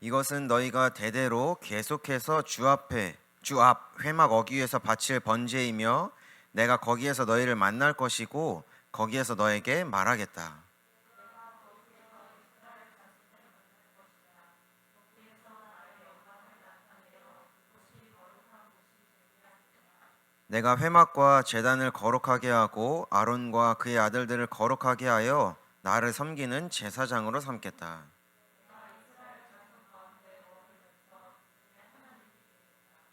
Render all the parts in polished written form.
이것은 너희가 대대로 계속해서 주 앞 회막 어귀에서 바칠 번제이며 내가 거기에서 너희를 만날 것이고 거기에서 너에게 말하겠다. 내가 회막과 제단을 거룩하게 하고 아론과 그의 아들들을 거룩하게 하여 나를 섬기는 제사장으로 삼겠다.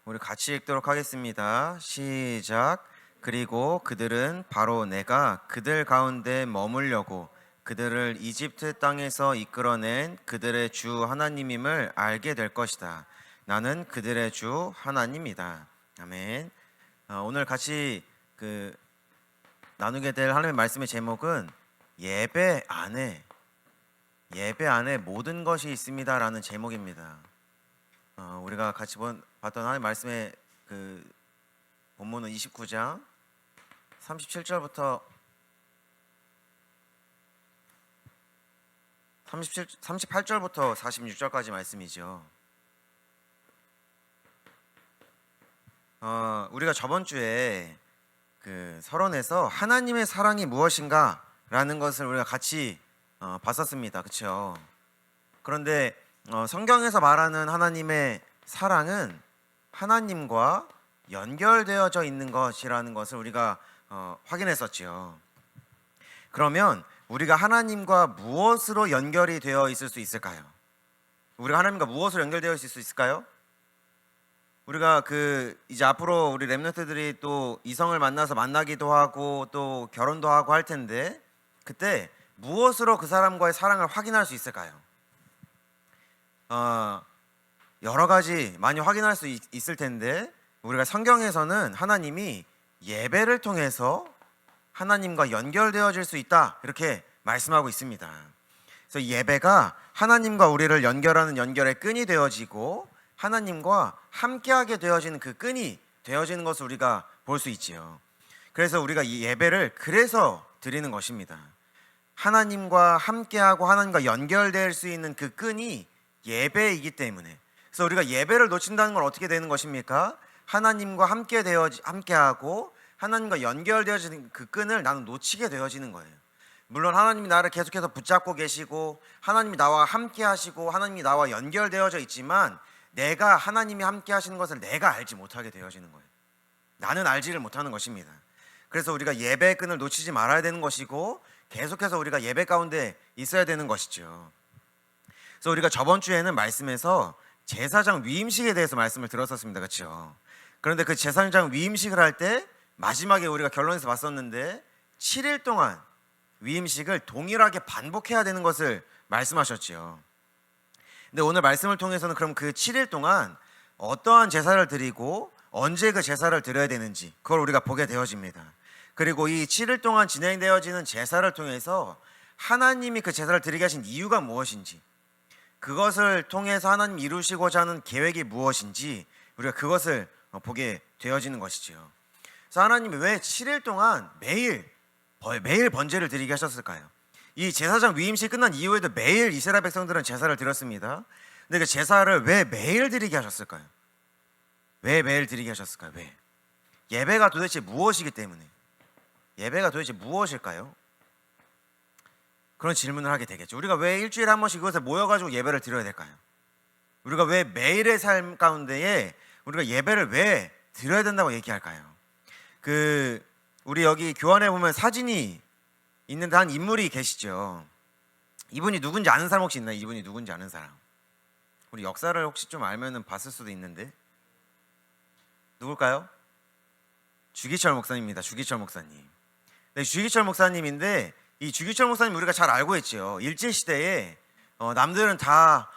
우리 같이 읽도록 하겠습니다. 시작. 그리고 그들은 바로 내가 그들 가운데 머물려고 그들을 이집트 땅에서 이끌어낸 그들의 주 하나님임을 알게 될 것이다. 나는 그들의 주 하나님이다. 아멘. 오늘 같이 나누게 될 하나님의 말씀의 제목은 예배 안에 모든 것이 있습니다라는 제목입니다. 우리가 같이 봤던 하나님의 말씀의 본문은 29장 37절부터 38절부터 46절까지 말씀이죠. 우리가 저번 주에 서론에서 하나님의 사랑이 무엇인가 라는 것을 우리가 같이 봤었습니다. 그렇죠? 그런데 성경에서 말하는 하나님의 사랑은 하나님과 연결되어져 있는 것이라는 것을 우리가 확인했었지요. 그러면 우리가 하나님과 무엇으로 연결이 되어 있을 수 있을까요? 우리가 하나님과 무엇으로 연결되어 있을 수 있을까요? 우리가 이제 앞으로 우리 렘넌트들이 또 이성을 만나서 만나기도 하고 또 결혼도 하고 할 텐데 그때 무엇으로 그 사람과의 사랑을 확인할 수 있을까요? 여러 가지 많이 확인할 수 있을 텐데 우리가 성경에서는 하나님이 예배를 통해서 하나님과 연결되어질 수 있다 이렇게 말씀하고 있습니다. 그래서 예배가 하나님과 우리를 연결하는 연결의 끈이 되어지고 하나님과 함께하게 되어지는 그 끈이 되어지는 것을 우리가 볼 수 있지요. 그래서 우리가 이 예배를 그래서 드리는 것입니다. 하나님과 함께하고 하나님과 연결될 수 있는 그 끈이 예배이기 때문에. 그래서 우리가 예배를 놓친다는 건 어떻게 되는 것입니까? 하나님과 함께하고 하나님과 연결되어지는 그 끈을 나는 놓치게 되어지는 거예요. 물론 하나님이 나를 계속해서 붙잡고 계시고 하나님이 나와 함께 하시고 하나님이 나와 연결되어져 있지만 내가 하나님이 함께 하시는 것을 내가 알지 못하게 되어지는 거예요. 나는 알지를 못하는 것입니다. 그래서 우리가 예배의 끈을 놓치지 말아야 되는 것이고 계속해서 우리가 예배 가운데 있어야 되는 것이죠. 그래서 우리가 저번 주에는 말씀에서 제사장 위임식에 대해서 말씀을 들었었습니다. 그렇죠? 그런데 그 제사장 위임식을 할 때 마지막에 우리가 결론에서 봤었는데 7일 동안 위임식을 동일하게 반복해야 되는 것을 말씀하셨죠. 근데 오늘 말씀을 통해서는 그럼 그 7일 동안 어떠한 제사를 드리고 언제 그 제사를 드려야 되는지 그걸 우리가 보게 되어집니다. 그리고 이 7일 동안 진행되어지는 제사를 통해서 하나님이 그 제사를 드리게 하신 이유가 무엇인지 그것을 통해서 하나님 이루시고자 하는 계획이 무엇인지 우리가 그것을 보게 되어지는 것이죠. 그래서 하나님이 왜 7일 동안 매일 번제를 드리게 하셨을까요? 이 제사장 위임식 끝난 이후에도 매일 이스라엘 백성들은 제사를 드렸습니다. 근데 그 제사를 왜 매일 드리게 하셨을까요? 왜 매일 드리게 하셨을까요? 왜? 예배가 도대체 무엇이기 때문에. 예배가 도대체 무엇일까요? 그런 질문을 하게 되겠죠. 우리가 왜 일주일에 한 번씩 이곳에 모여가지고 예배를 드려야 될까요? 우리가 왜 매일의 삶 가운데에 우리가 예배를 왜 드려야 된다고 얘기할까요? 우리 여기 교환에 보면 사진이 있는데 한 인물이 계시죠. 이분이 누군지 아는 사람 혹시 있나요? 이분이 누군지 아는 사람? 우리 역사를 혹시 좀 알면은 봤을 수도 있는데 누굴까요? 주기철 목사님입니다. 주기철 목사님. 네, 주기철 목사님인데 이 주기철 목사님 우리가 잘 알고 있죠. 일제 시대에 남들은 다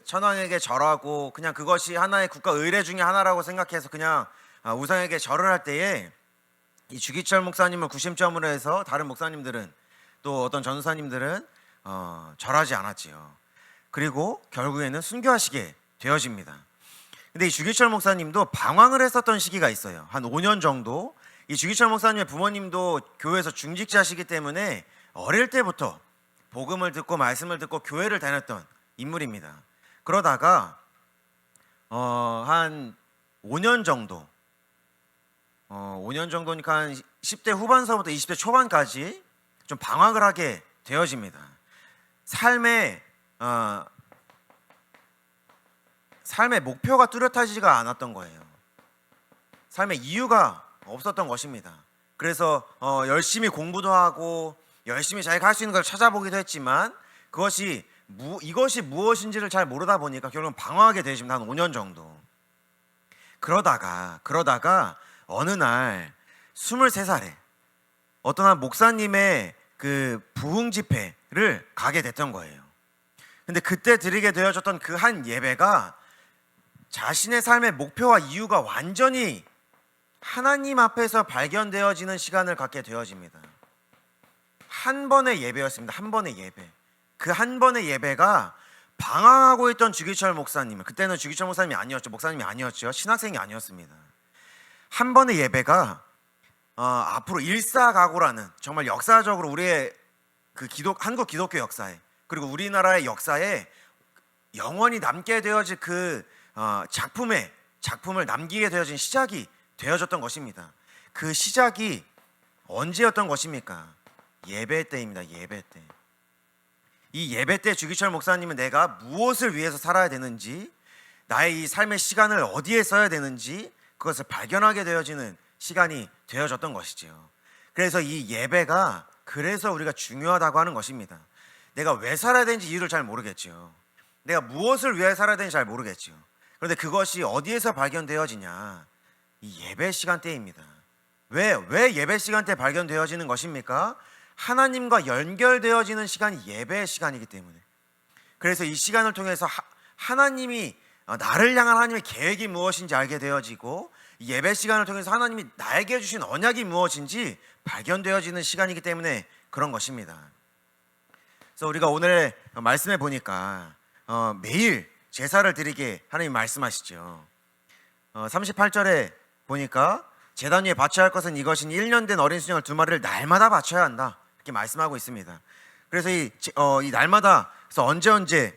천황에게 절하고 그냥 그것이 하나의 국가 의례 중에 하나라고 생각해서 그냥 우상에게 절을 할 때에 이 주기철 목사님을 구심점으로 해서 다른 목사님들은 또 어떤 전사님들은 절하지 않았지요. 그리고 결국에는 순교하시게 되어집니다. 근데 이 주기철 목사님도 방황을 했었던 시기가 있어요. 한 5년 정도. 이 주기철 목사님의 부모님도 교회에서 중직자시기 때문에 어릴 때부터 복음을 듣고 말씀을 듣고 교회를 다녔던 인물입니다. 그러다가 한 5년 정도 5년 정도니까 한 10대 후반서부터 20대 초반까지 좀 방황을 하게 되어집니다. 삶의 목표가 뚜렷하지가 않았던 거예요. 삶의 이유가 없었던 것입니다. 그래서 열심히 공부도 하고 열심히 자기가 할 수 있는 걸 찾아보기도 했지만 이것이 무엇인지를 잘 모르다 보니까 결국은 방황하게 되십니다. 한 5년 정도. 그러다가 어느 날 23살에 어떤 한 목사님의 그 부흥 집회를 가게 됐던 거예요. 근데 그때 드리게 되어졌던 그 한 예배가 자신의 삶의 목표와 이유가 완전히 하나님 앞에서 발견되어지는 시간을 갖게 되어집니다. 한 번의 예배였습니다. 한 번의 예배. 그 한 번의 예배가 방황하고 있던 주기철 목사님을, 그때는 주기철 목사님이 아니었죠. 목사님이 아니었죠. 신학생이 아니었습니다. 한 번의 예배가 앞으로 일사각오라는 정말 역사적으로 우리의 그 한국 기독교 역사에, 그리고 우리나라의 역사에 영원히 남게 되어질 그 작품을 남기게 되어진 시작이 되어졌던 것입니다. 그 시작이 언제였던 것입니까? 예배 때입니다. 예배 때. 이 예배 때 주기철 목사님은 내가 무엇을 위해서 살아야 되는지, 나의 이 삶의 시간을 어디에 써야 되는지 그것을 발견하게 되어지는 시간이 되어졌던 것이지요. 그래서 이 예배가 그래서 우리가 중요하다고 하는 것입니다. 내가 왜 살아야 되는지 이유를 잘 모르겠지요. 내가 무엇을 위해 살아야 되는지 잘 모르겠지요. 그런데 그것이 어디에서 발견되어지냐? 이 예배 시간대입니다. 왜 예배 시간대 발견되어지는 것입니까? 하나님과 연결되어지는 시간이 예배의 시간이기 때문에. 그래서 이 시간을 통해서 하나님이 나를 향한 하나님의 계획이 무엇인지 알게 되어지고, 예배 시간을 통해서 하나님이 나에게 주신 언약이 무엇인지 발견되어지는 시간이기 때문에 그런 것입니다. 그래서 우리가 오늘 말씀해 보니까 매일 제사를 드리게 하나님 말씀하시죠. 38절에 보니까 제단 위에 바쳐야 할 것은 이것이니 1년 된 어린 수령을 2마리를 날마다 바쳐야 한다, 이렇게 말씀하고 있습니다. 그래서 이 날마다, 그래서 언제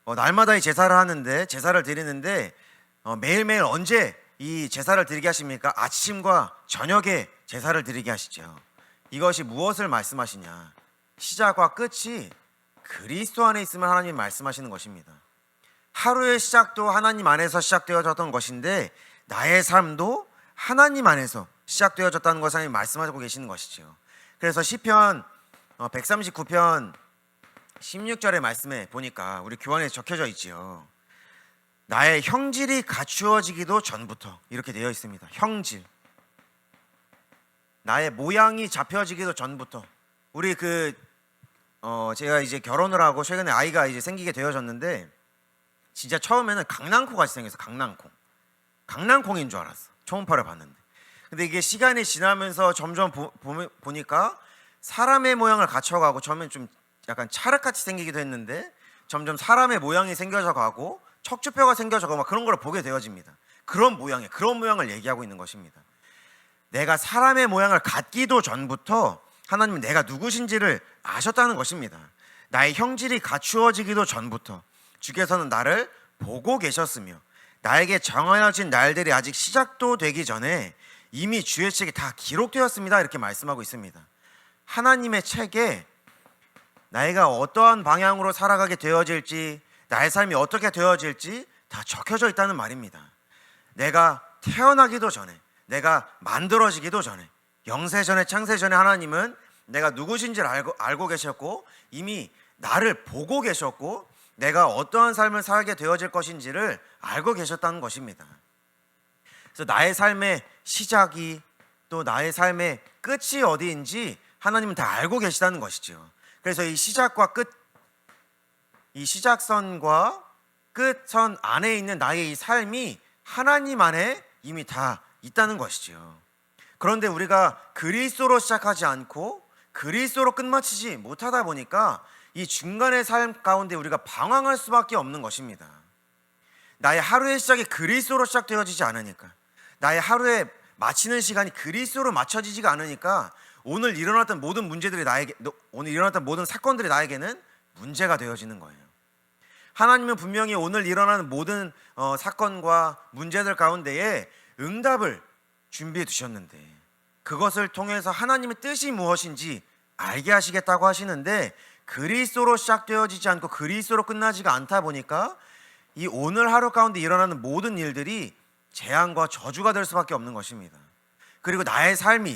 날마다 이 제사를 하는데, 제사를 드리는데 매일매일 언제 이 제사를 드리게 하십니까? 아침과 저녁에 제사를 드리게 하시죠. 이것이 무엇을 말씀하시냐? 시작과 끝이 그리스도 안에 있으면 하나님이 말씀하시는 것입니다. 하루의 시작도 하나님 안에서 시작되어졌던 것인데, 나의 삶도 하나님 안에서 시작되어졌다는 것을 하나님 말씀하고 계시는 것이죠. 그래서 시편 139편 16절의 말씀에 보니까 우리 교환에 적혀져 있지요. 나의 형질이 갖추어지기도 전부터, 이렇게 되어 있습니다. 형질, 나의 모양이 잡혀지기도 전부터. 우리 제가 이제 결혼을 하고 최근에 아이가 이제 생기게 되어졌는데, 진짜 처음에는 강낭콩 같이 생겨서 강낭콩인 줄 알았어, 초음파를 봤는데. 근데 이게 시간이 지나면서 점점 보니까 사람의 모양을 갖춰가고, 처음엔 좀 약간 찰흙같이 생기기도 했는데 점점 사람의 모양이 생겨져 가고 척추뼈가 생겨져 가고 막 그런 걸 보게 되어집니다. 그런 모양을 얘기하고 있는 것입니다. 내가 사람의 모양을 갖기도 전부터 하나님은 내가 누구신지를 아셨다는 것입니다. 나의 형질이 갖추어지기도 전부터 주께서는 나를 보고 계셨으며, 나에게 정하여진 날들이 아직 시작도 되기 전에 이미 주의 책에 다 기록되었습니다, 이렇게 말씀하고 있습니다. 하나님의 책에 나이가 어떠한 방향으로 살아가게 되어질지, 나의 삶이 어떻게 되어질지 다 적혀져 있다는 말입니다. 내가 태어나기도 전에, 내가 만들어지기도 전에, 영세전에 창세전에 하나님은 내가 누구신지를 알고 계셨고, 이미 나를 보고 계셨고, 내가 어떠한 삶을 살게 되어질 것인지를 알고 계셨다는 것입니다. 그래서 나의 삶의 시작이, 또 나의 삶의 끝이 어디인지 하나님은 다 알고 계시다는 것이죠. 그래서 이 시작과 끝, 이 시작선과 끝선 안에 있는 나의 이 삶이 하나님 안에 이미 다 있다는 것이지요. 그런데 우리가 그리스도로 시작하지 않고 그리스도로 끝마치지 못하다 보니까 이 중간의 삶 가운데 우리가 방황할 수밖에 없는 것입니다. 나의 하루의 시작이 그리스도로 시작되어지지 않으니까, 나의 하루에 마치는 시간이 그리스도로 맞춰지지가 않으니까 오늘 일어났던 모든 문제들이 오늘 일어났던 모든 사건들이 나에게는 문제가 되어지는 거예요. 하나님은 분명히 오늘 일어나는 모든 사건과 문제들 가운데에 응답을 준비해 두셨는데, 그것을 통해서 하나님의 뜻이 무엇인지 알게 하시겠다고 하시는데, 그리스도로 시작되어지지 않고 그리스도로 끝나지가 않다 보니까 이 오늘 하루 가운데 일어나는 모든 일들이 재앙과 저주가 될 수밖에 없는 것입니다. 그리고 나의 삶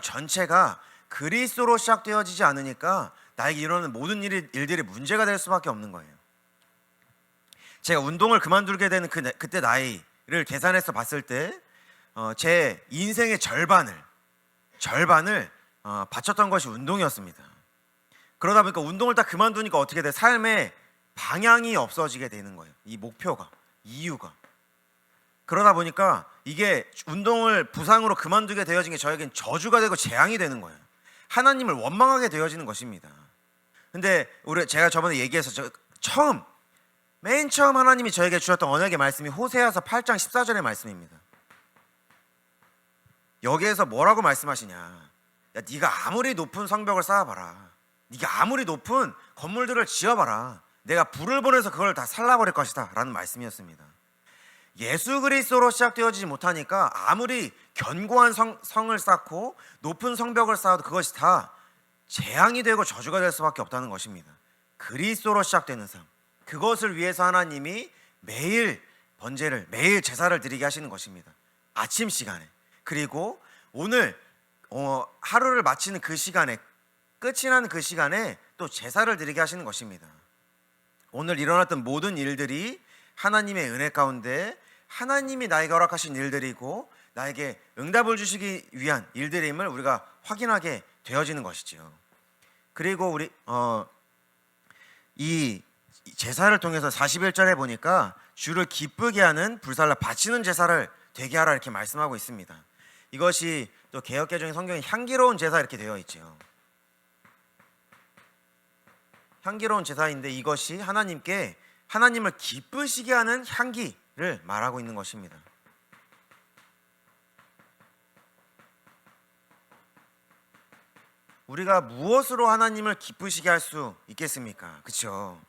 전체가 그리스도로 시작되어지지 않으니까 나에게 일어나는 모든 일들이 문제가 될 수밖에 없는 거예요. 제가 운동을 그만두게 되는 그때 나이를 계산해서 봤을 때 제 인생의 절반을 바쳤던 것이 운동이었습니다. 그러다 보니까 운동을 딱 그만두니까 어떻게 돼? 삶의 방향이 없어지게 되는 거예요. 이 목표가, 이유가. 그러다 보니까 이게 운동을 부상으로 그만두게 되어진 게 저에겐 저주가 되고 재앙이 되는 거예요. 하나님을 원망하게 되어지는 것입니다. 근데 제가 저번에 얘기해서 맨 처음 하나님이 저에게 주셨던 언약의 말씀이 호세아서 8장 14절의 말씀입니다. 여기에서 뭐라고 말씀하시냐? 야, 네가 아무리 높은 성벽을 쌓아봐라, 네가 아무리 높은 건물들을 지어봐라, 내가 불을 보내서 그걸 다 살라버릴 것이다 라는 말씀이었습니다. 예수 그리스도로 시작되어지지 못하니까 아무리 견고한 성을 쌓고 높은 성벽을 쌓아도 그것이 다 재앙이 되고 저주가 될 수밖에 없다는 것입니다. 그리스도로 시작되는 삶, 그것을 위해서 하나님이 매일 매일 제사를 드리게 하시는 것입니다. 아침 시간에, 그리고 오늘 하루를 마치는 그 시간에, 끝이 나는 그 시간에 또 제사를 드리게 하시는 것입니다. 오늘 일어났던 모든 일들이 하나님의 은혜 가운데 하나님이 나에게 허락하신 일들이고 나에게 응답을 주시기 위한 일들임을 우리가 확인하게 되어지는 것이죠. 그리고 우리 이 제사를 통해서 41절에 보니까 주를 기쁘게 하는 불살라 바치는 제사를 되게 하라 이렇게 말씀하고 있습니다. 이것이 또 개역개정의 성경에 향기로운 제사 이렇게 되어 있죠. 향기로운 제사인데 이것이 하나님을 기쁘시게 하는 향기를 말하고 있는 것입니다. 우리가 무엇으로 하나님을 기쁘시게 할 수 있겠습니까? 그렇죠?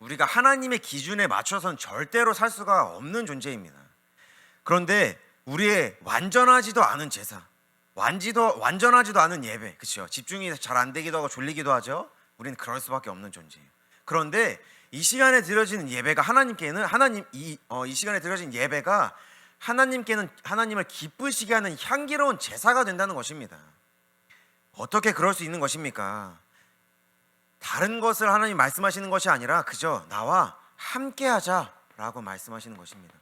우리가 하나님의 기준에 맞춰서는 절대로 살 수가 없는 존재입니다. 그런데 우리의 완전하지도 않은 제사, 완전하지도 않은 예배, 그렇죠? 집중이 잘 안 되기도 하고 졸리기도 하죠. 우리는 그럴 수밖에 없는 존재예요. 그런데 이 시간에 드려지는 예배가 이 시간에 드려진 예배가 하나님을 기쁘시게 하는 향기로운 제사가 된다는 것입니다. 어떻게 그럴 수 있는 것입니까? 다른 것을 하나님 말씀하시는 것이 아니라 그저 나와 함께하자라고 말씀하시는 것입니다.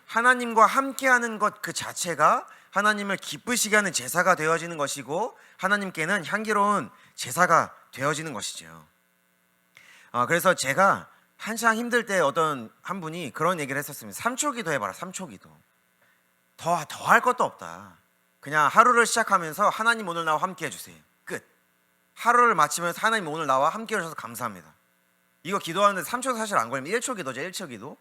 하나님과 함께하는 것 그 자체가 하나님을 기쁘시게 하는 제사가 되어지는 것이고 하나님께는 향기로운 제사가 되어지는 것이죠. 그래서 제가 한창 힘들 때 어떤 한 분이 그런 얘기를 했었습니다. 3초 기도 해봐라. 3초 기도. 더 할 것도 없다. 그냥 하루를 시작하면서 하나님 오늘 나와 함께 해주세요. 끝. 하루를 마치면서 하나님 오늘 나와 함께 해주셔서 감사합니다. 이거 기도하는데 3초도 사실 안 걸리면 1초 기도죠. 1초 기도.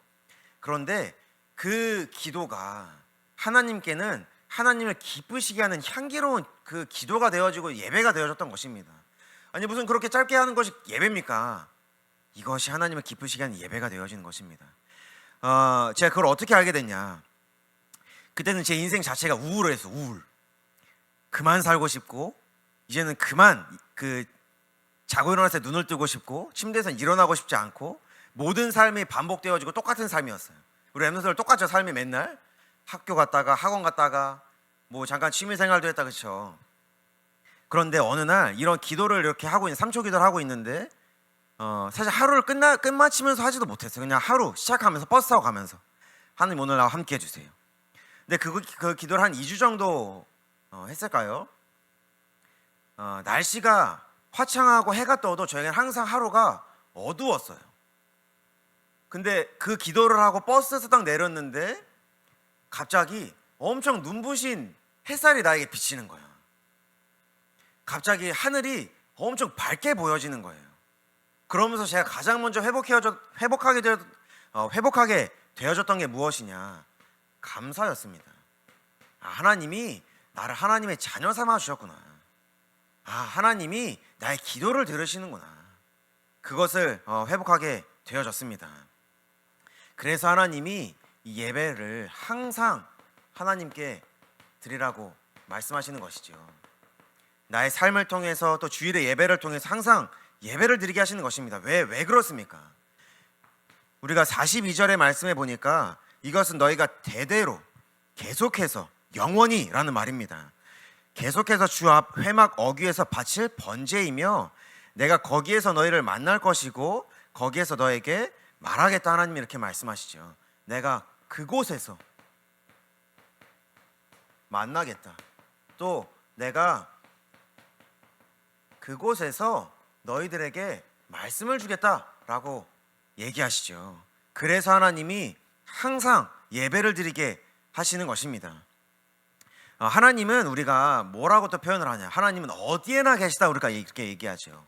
그런데 그 기도가 하나님께는 하나님을 기쁘시게 하는 향기로운 그 기도가 되어지고 예배가 되어졌던 것입니다. 아니 무슨 그렇게 짧게 하는 것이 예배입니까? 이것이 하나님을 기쁘시게 하는 예배가 되어지는 것입니다. 제가 그걸 어떻게 알게 됐냐? 그때는 제 인생 자체가 우울했어. 그만 살고 싶고 이제는 그만 자고 일어났을 때 눈을 뜨고 싶고 침대에서 일어나고 싶지 않고 모든 삶이 반복되어지고 똑같은 삶이었어요. 우리 엠너들 똑같죠. 삶이 맨날 학교 갔다가 학원 갔다가 뭐 잠깐 취미생활도 했다, 그렇죠? 그런데 어느 날 이런 기도를 이렇게 하고 있는 3초 기도를 하고 있는데 사실 하루를 끝마치면서 하지도 못했어요. 그냥 하루 시작하면서 버스 타고 가면서 하나님 오늘 나와 함께 해주세요. 근데 그 기도를 한 2주 정도 했을까요? 날씨가 화창하고 해가 떠도 저에게는 항상 하루가 어두웠어요. 근데 그 기도를 하고 버스에서 딱 내렸는데 갑자기 엄청 눈부신 햇살이 나에게 비치는 거야. 갑자기 하늘이 엄청 밝게 보여지는 거예요. 그러면서 제가 가장 먼저 회복하게 되어졌던 게 무엇이냐? 감사였습니다. 하나님이 나를 하나님의 자녀 삼아 주셨구나. 하나님이 나의 기도를 들으시는구나. 그것을 회복하게 되어졌습니다. 그래서 하나님이 이 예배를 항상 하나님께 드리라고 말씀하시는 것이죠. 나의 삶을 통해서 또 주일의 예배를 통해서 항상 예배를 드리게 하시는 것입니다. 왜 그렇습니까? 우리가 42절의 말씀에 보니까 이것은 너희가 대대로 계속해서 영원히 라는 말입니다. 계속해서 주 앞 회막 어귀에서 바칠 번제이며 내가 거기에서 너희를 만날 것이고 거기에서 너에게 말하겠다. 하나님이 이렇게 말씀하시죠. 내가 그곳에서 만나겠다. 또 내가 그곳에서 너희들에게 말씀을 주겠다라고 얘기하시죠. 그래서 하나님이 항상 예배를 드리게 하시는 것입니다. 하나님은 우리가 뭐라고 또 표현을 하냐? 하나님은 어디에나 계시다 우리가 이렇게 얘기하죠.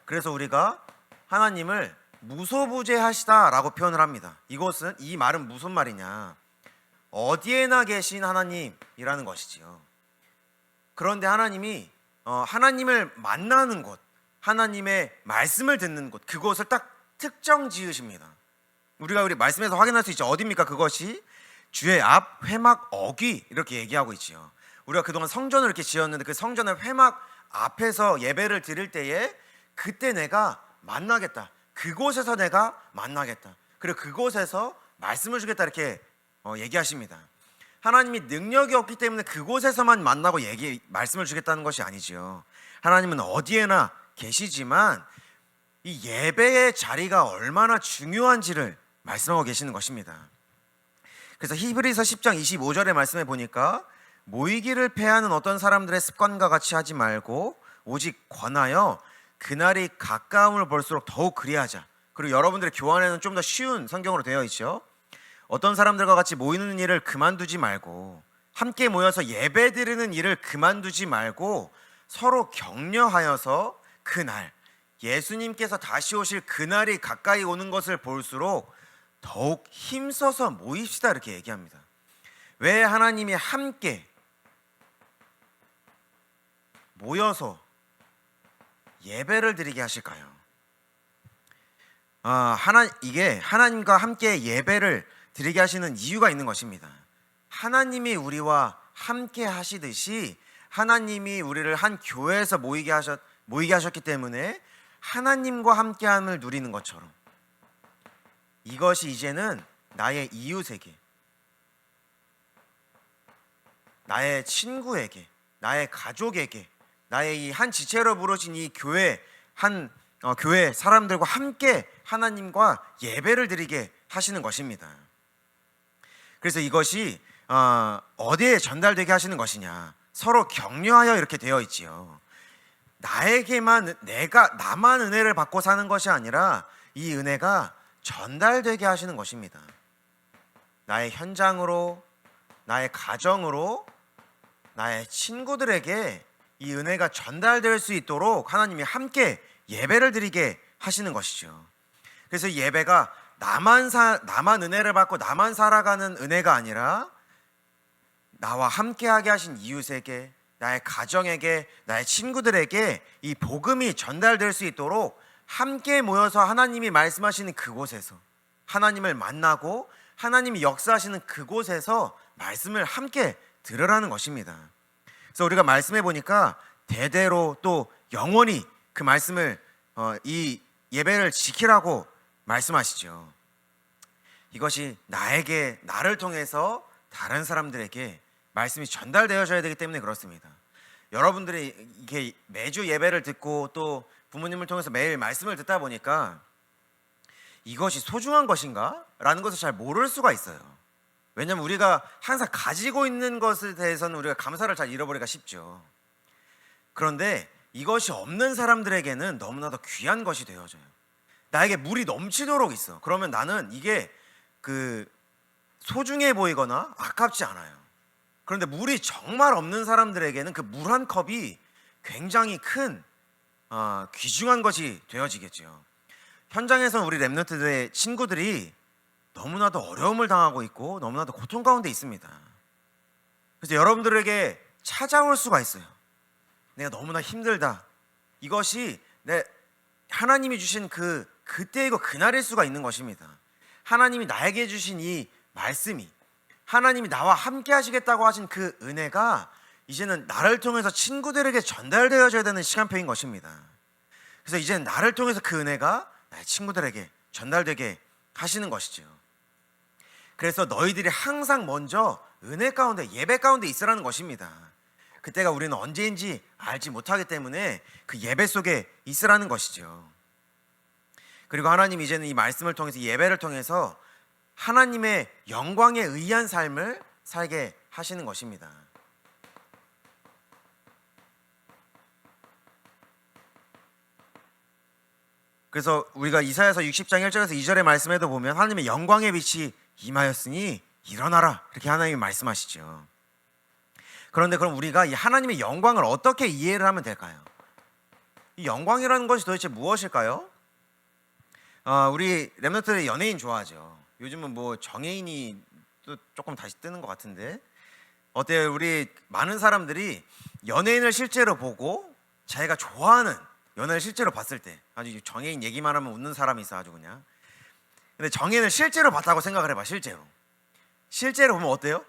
그래서 우리가 하나님을 무소부재하시다라고 표현을 합니다. 이 말은 무슨 말이냐? 어디에나 계신 하나님이라는 것이지요. 그런데 하나님이 하나님을 만나는 곳, 하나님의 말씀을 듣는 곳, 그곳을 딱 특정 지으십니다. 우리 말씀에서 확인할 수 있죠. 어디입니까? 그것이 주의 앞 회막 어귀 이렇게 얘기하고 있지요. 우리가 그동안 성전을 이렇게 지었는데 그 성전의 회막 앞에서 예배를 드릴 때에 그때 내가 만나겠다. 그곳에서 내가 만나겠다. 그리고 그곳에서 말씀을 주겠다 이렇게 얘기하십니다. 하나님이 능력이 없기 때문에 그곳에서만 만나고 말씀을 주겠다는 것이 아니지요. 하나님은 어디에나 계시지만 이 예배의 자리가 얼마나 중요한지를 말씀하고 계시는 것입니다. 그래서 히브리서 10장 25절의 말씀에 보니까 모이기를 패하는 어떤 사람들의 습관과 같이 하지 말고 오직 권하여 그날이 가까움을 볼수록 더욱 그리하자. 그리고 여러분들의 교환에는 좀 더 쉬운 성경으로 되어 있죠. 어떤 사람들과 같이 모이는 일을 그만두지 말고 함께 모여서 예배드리는 일을 그만두지 말고 서로 격려하여서 그날 예수님께서 다시 오실 그날이 가까이 오는 것을 볼수록 더욱 힘써서 모입시다 이렇게 얘기합니다. 왜 하나님이 함께 모여서 예배를 드리게 하실까요? 이게 하나님과 함께 예배를 드리게 하시는 이유가 있는 것입니다. 하나님이 우리와 함께 하시듯이 하나님이 우리를 한 교회에서 모이게 하셨기 때문에 하나님과 함께함을 누리는 것처럼 이것이 이제는 나의 이웃에게, 나의 친구에게, 나의 가족에게, 나의 이 한 지체로 부르신 이 교회 교회 사람들과 함께 하나님과 예배를 드리게 하시는 것입니다. 그래서 이것이 어디에 전달되게 하시는 것이냐? 서로 격려하여 이렇게 되어 있지요. 나만 은혜를 받고 사는 것이 아니라 이 은혜가 전달되게 하시는 것입니다. 나의 현장으로, 나의 가정으로, 나의 친구들에게 이 은혜가 전달될 수 있도록 하나님이 함께 예배를 드리게 하시는 것이죠. 그래서 이 예배가 나만 은혜를 받고 나만 살아가는 은혜가 아니라 나와 함께하게 하신 이웃에게, 나의 가정에게, 나의 친구들에게 이 복음이 전달될 수 있도록 함께 모여서 하나님이 말씀하시는 그곳에서 하나님을 만나고 하나님이 역사하시는 그곳에서 말씀을 함께 들으라는 것입니다. 그래서 우리가 말씀해 보니까 대대로 또 영원히 그 말씀을 이 예배를 지키라고 말씀하시죠. 이것이 나를 통해서 다른 사람들에게 말씀이 전달되어져야 되기 때문에 그렇습니다. 여러분들이 이렇게 매주 예배를 듣고 또 부모님을 통해서 매일 말씀을 듣다 보니까 이것이 소중한 것인가? 라는 것을 잘 모를 수가 있어요. 왜냐하면 우리가 항상 가지고 있는 것에 대해서는 우리가 감사를 잘 잃어버리기가 쉽죠. 그런데 이것이 없는 사람들에게는 너무나도 귀한 것이 되어져요. 나에게 물이 넘치도록 있어. 그러면 나는 이게 소중해 보이거나 아깝지 않아요. 그런데 물이 정말 없는 사람들에게는 그 물 한 컵이 굉장히 큰 귀중한 것이 되어지겠죠. 현장에서 우리 렘넌트들의 친구들이 너무나도 어려움을 당하고 있고 너무나도 고통 가운데 있습니다. 그래서 여러분들에게 찾아올 수가 있어요. 내가 너무나 힘들다. 이것이 하나님이 주신 그때이고 그날일 수가 있는 것입니다. 하나님이 나에게 주신 이 말씀이, 하나님이 나와 함께 하시겠다고 하신 그 은혜가 이제는 나를 통해서 친구들에게 전달되어져야 되는 시간표인 것입니다. 그래서 이제는 나를 통해서 그 은혜가 나의 친구들에게 전달되게 하시는 것이죠. 그래서 너희들이 항상 먼저 은혜 가운데, 예배 가운데 있으라는 것입니다. 그때가 우리는 언제인지 알지 못하기 때문에 그 예배 속에 있으라는 것이죠. 그리고 하나님 이제는 이 말씀을 통해서, 예배를 통해서 하나님의 영광에 의한 삶을 살게 하시는 것입니다. 그래서 우리가 이사야서 60장 1절에서 2절의 말씀에도 보면 하나님의 영광의 빛이 임하였으니 일어나라, 이렇게 하나님이 말씀하시죠. 그런데 그럼 우리가 이 하나님의 영광을 어떻게 이해를 하면 될까요? 이 영광이라는 것이 도대체 무엇일까요? 우리 렘넌트들이 연예인 좋아하죠. 요즘은 뭐 정예인이 또 조금 다시 뜨는 것 같은데, 어때요? 우리 많은 사람들이 연예인을 실제로 보고 자기가 좋아하는 연예인을 실제로 봤을 때, 아주 정예인 얘기만 하면 웃는 사람이 있어 아주 그냥. 근데 정예인을 실제로 봤다고 생각을 해봐. 실제로 보면 어때요?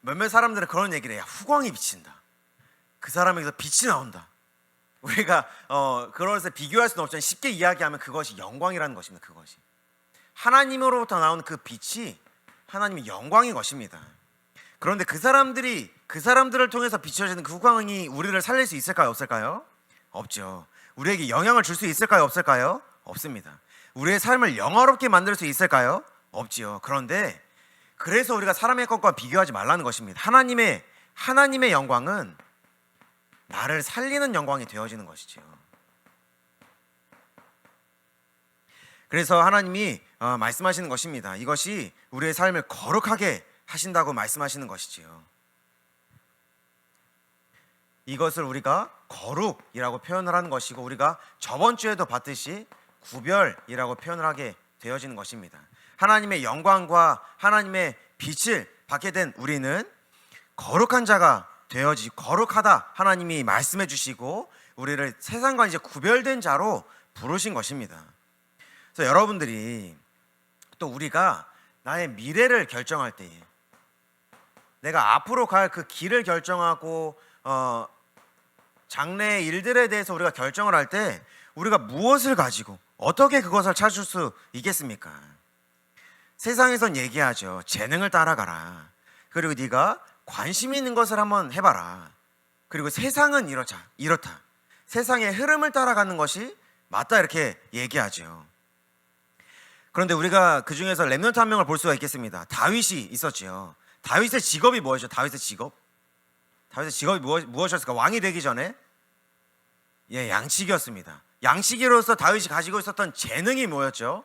몇몇 사람들은 그런 얘기를 해요. 후광이 비친다. 그 사람에게서 빛이 나온다. 우리가 그것을 비교할 수는 없지만 쉽게 이야기하면 그것이 영광이라는 것입니다. 그것이 하나님으로부터 나오는 그 빛이 하나님의 영광인 것입니다. 그런데 그 사람들을 통해서 비춰지는 그 후광이 우리를 살릴 수 있을까요? 없을까요? 없죠. 우리에게 영향을 줄 수 있을까요? 없을까요? 없습니다. 우리의 삶을 영화롭게 만들 수 있을까요? 없지요. 그런데 그래서 우리가 사람의 것과 비교하지 말라는 것입니다. 하나님의 영광은 나를 살리는 영광이 되어지는 것이지요. 그래서 하나님이 말씀하시는 것입니다. 이것이 우리의 삶을 거룩하게 하신다고 말씀하시는 것이지요. 이것을 우리가 거룩이라고 표현을 하는 것이고, 우리가 저번 주에도 봤듯이 구별이라고 표현을 하게 되어지는 것입니다. 하나님의 영광과 하나님의 빛을 받게 된 우리는 거룩한 자가 거룩하다 하나님이 말씀해 주시고 우리를 세상과 이제 구별된 자로 부르신 것입니다. 그래서 여러분들이 또 우리가 나의 미래를 결정할 때에, 내가 앞으로 갈 그 길을 결정하고 장래의 일들에 대해서 우리가 결정을 할 때 우리가 무엇을 가지고 어떻게 그것을 찾을 수 있겠습니까? 세상에선 얘기하죠. 재능을 따라가라. 그리고 네가 관심 있는 것을 한번 해봐라. 그리고 세상은 이렇다. 세상의 흐름을 따라가는 것이 맞다, 이렇게 얘기하죠. 그런데 우리가 그 중에서 렘넌트 한 명을 볼 수가 있겠습니다. 다윗이 있었지요. 다윗의 직업이 뭐였죠? 다윗의 직업이 무엇이었을까? 왕이 되기 전에 양치기였습니다. 양치기로서 다윗이 가지고 있었던 재능이 뭐였죠?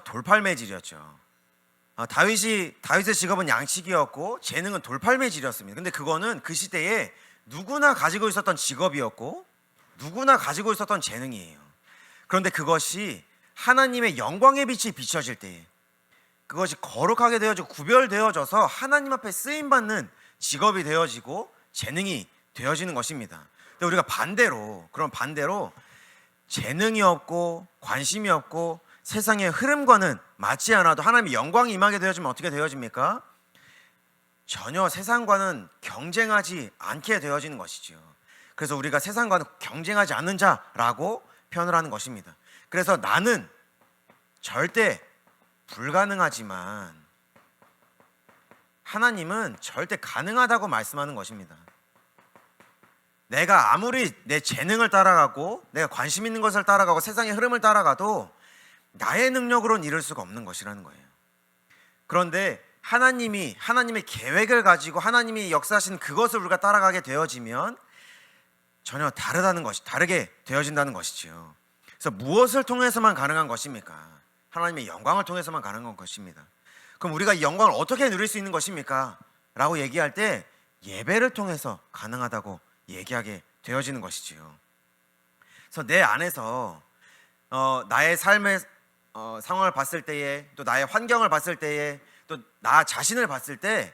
돌팔매질이었죠. 다윗의 직업은 양치기였고 재능은 돌팔매질이었습니다. 근데 그거는 그 시대에 누구나 가지고 있었던 직업이었고 누구나 가지고 있었던 재능이에요. 그런데 그것이 하나님의 영광의 빛이 비춰질 때 그것이 거룩하게 되어지고 구별되어져서 하나님 앞에 쓰임받는 직업이 되어지고 재능이 되어지는 것입니다. 근데 우리가 반대로 재능이 없고 관심이 없고 세상의 흐름과는 맞지 않아도 하나님의 영광이 임하게 되어지면 어떻게 되어집니까? 전혀 세상과는 경쟁하지 않게 되어지는 것이지요. 그래서 우리가 세상과는 경쟁하지 않는 자라고 표현을 하는 것입니다. 그래서 나는 절대 불가능하지만 하나님은 절대 가능하다고 말씀하는 것입니다. 내가 아무리 내 재능을 따라가고 내가 관심 있는 것을 따라가고 세상의 흐름을 따라가도 나의 능력으로는 이룰 수가 없는 것이라는 거예요. 그런데 하나님의 계획을 가지고 하나님이 역사하신 그것을 우리가 따라가게 되어지면 전혀 다르게 되어진다는 것이지요. 그래서 무엇을 통해서만 가능한 것입니까? 하나님의 영광을 통해서만 가능한 것입니다. 그럼 우리가 이 영광을 어떻게 누릴 수 있는 것입니까? 라고 얘기할 때 예배를 통해서 가능하다고 얘기하게 되어지는 것이지요. 그래서 내 안에서 나의 삶의 상황을 봤을 때에, 또 나의 환경을 봤을 때에, 또 나 자신을 봤을 때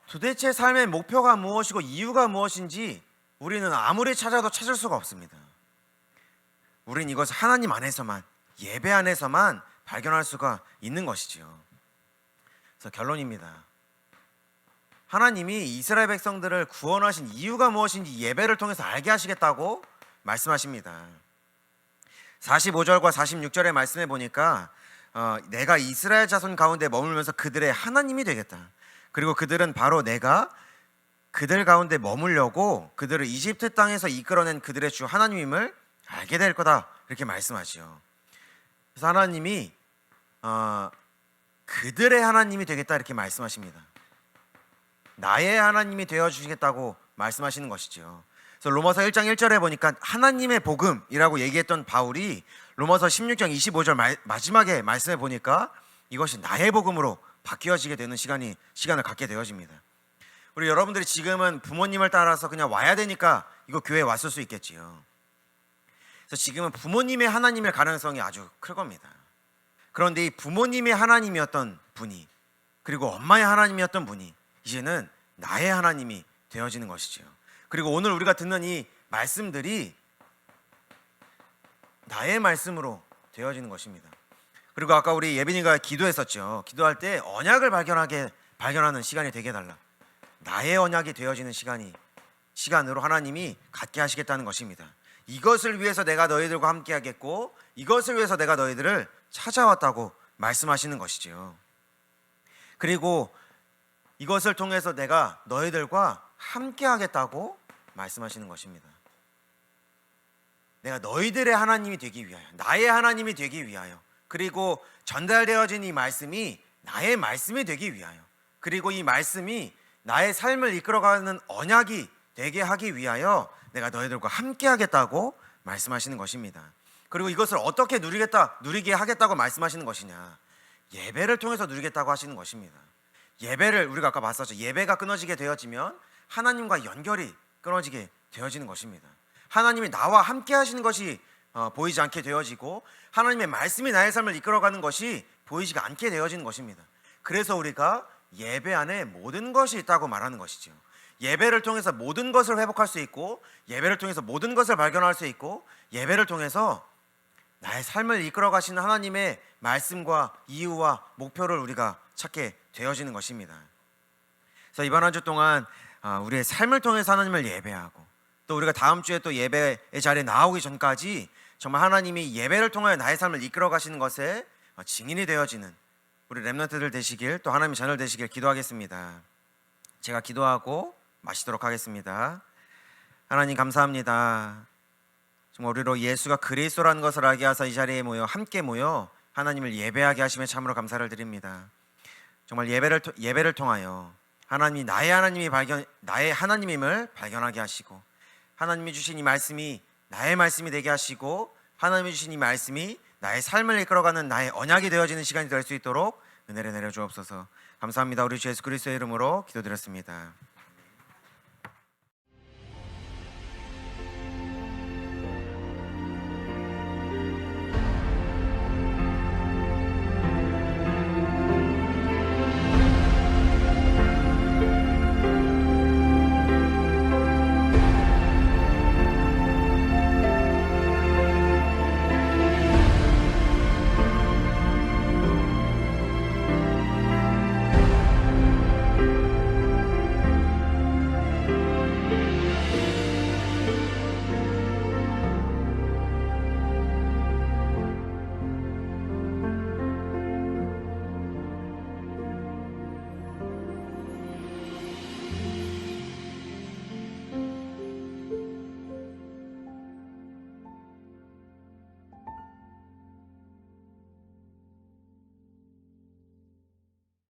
도대체 삶의 목표가 무엇이고 이유가 무엇인지 우리는 아무리 찾아도 찾을 수가 없습니다. 우린 이것을 하나님 안에서만, 예배 안에서만 발견할 수가 있는 것이지요. 그래서 결론입니다. 하나님이 이스라엘 백성들을 구원하신 이유가 무엇인지 예배를 통해서 알게 하시겠다고 말씀하십니다. 45절과 46절의 말씀에 보니까 내가 이스라엘 자손 가운데 머물면서 그들의 하나님이 되겠다. 그리고 그들은 바로 내가 그들 가운데 머물려고 그들을 이집트 땅에서 이끌어낸 그들의 주 하나님임을 알게 될 거다. 이렇게 말씀하시죠. 그래서 하나님이 그들의 하나님이 되겠다 이렇게 말씀하십니다. 나의 하나님이 되어주시겠다고 말씀하시는 것이죠. 그래서 로마서 1장 1절에 보니까 하나님의 복음이라고 얘기했던 바울이 로마서 16장 25절 마지막에 말씀해 보니까 이것이 나의 복음으로 바뀌어지게 되는 시간을 갖게 되어집니다. 우리 여러분들이 지금은 부모님을 따라서 그냥 와야 되니까 이거 교회에 왔을 수 있겠지요. 그래서 지금은 부모님의 하나님일 가능성이 아주 클 겁니다. 그런데 이 부모님의 하나님이었던 분이, 그리고 엄마의 하나님이었던 분이 이제는 나의 하나님이 되어지는 것이지요. 그리고 오늘 우리가 듣는 이 말씀들이 나의 말씀으로 되어지는 것입니다. 그리고 아까 우리 예빈이가 기도했었죠. 기도할 때 언약을 발견하는 시간이 되게 해달라. 나의 언약이 되어지는 시간으로 하나님이 갖게 하시겠다는 것입니다. 이것을 위해서 내가 너희들과 함께 하겠고 이것을 위해서 내가 너희들을 찾아왔다고 말씀하시는 것이지요. 그리고 이것을 통해서 내가 너희들과 함께 하겠다고 말씀하시는 것입니다. 내가 너희들의 하나님이 되기 위하여, 나의 하나님이 되기 위하여, 그리고 전달되어진 이 말씀이 나의 말씀이 되기 위하여, 그리고 이 말씀이 나의 삶을 이끌어가는 언약이 되게 하기 위하여 내가 너희들과 함께 하겠다고 말씀하시는 것입니다. 그리고 이것을 어떻게 누리게 하겠다고 말씀하시는 것이냐? 예배를 통해서 누리겠다고 하시는 것입니다. 예배를 우리가 아까 봤었죠. 예배가 끊어지게 되어지면 하나님과 연결이 끊어지게 되어지는 것입니다. 하나님이 나와 함께 하시는 것이 보이지 않게 되어지고 하나님의 말씀이 나의 삶을 이끌어가는 것이 보이지가 않게 되어지는 것입니다. 그래서 우리가 예배 안에 모든 것이 있다고 말하는 것이죠. 예배를 통해서 모든 것을 회복할 수 있고, 예배를 통해서 모든 것을 발견할 수 있고, 예배를 통해서 나의 삶을 이끌어 가시는 하나님의 말씀과 이유와 목표를 우리가 찾게 되어지는 것입니다. 그래서 이번 한 주 동안 우리의 삶을 통해서 하나님을 예배하고, 또 우리가 다음 주에 또 예배의 자리에 나오기 전까지 정말 하나님이 예배를 통하여 나의 삶을 이끌어 가시는 것에 증인이 되어지는 우리 렘넌트들 되시길, 또 하나님의 자녀 되시길 기도하겠습니다. 제가 기도하고 마치도록 하겠습니다. 하나님 감사합니다. 정말 우리로 예수가 그리스도라는 것을 알게 하사 이 자리에 함께 모여 하나님을 예배하게 하시며 참으로 감사를 드립니다. 정말 예배를 통하여 하나님이 나의 하나님임을 발견하게 하시고, 하나님이 주신 이 말씀이 나의 말씀이 되게 하시고, 하나님이 주신 이 말씀이 나의 삶을 이끌어가는 나의 언약이 되어지는 시간이 될 수 있도록 은혜를 내려 주옵소서. 감사합니다. 우리 주 예수 그리스도의 이름으로 기도드렸습니다.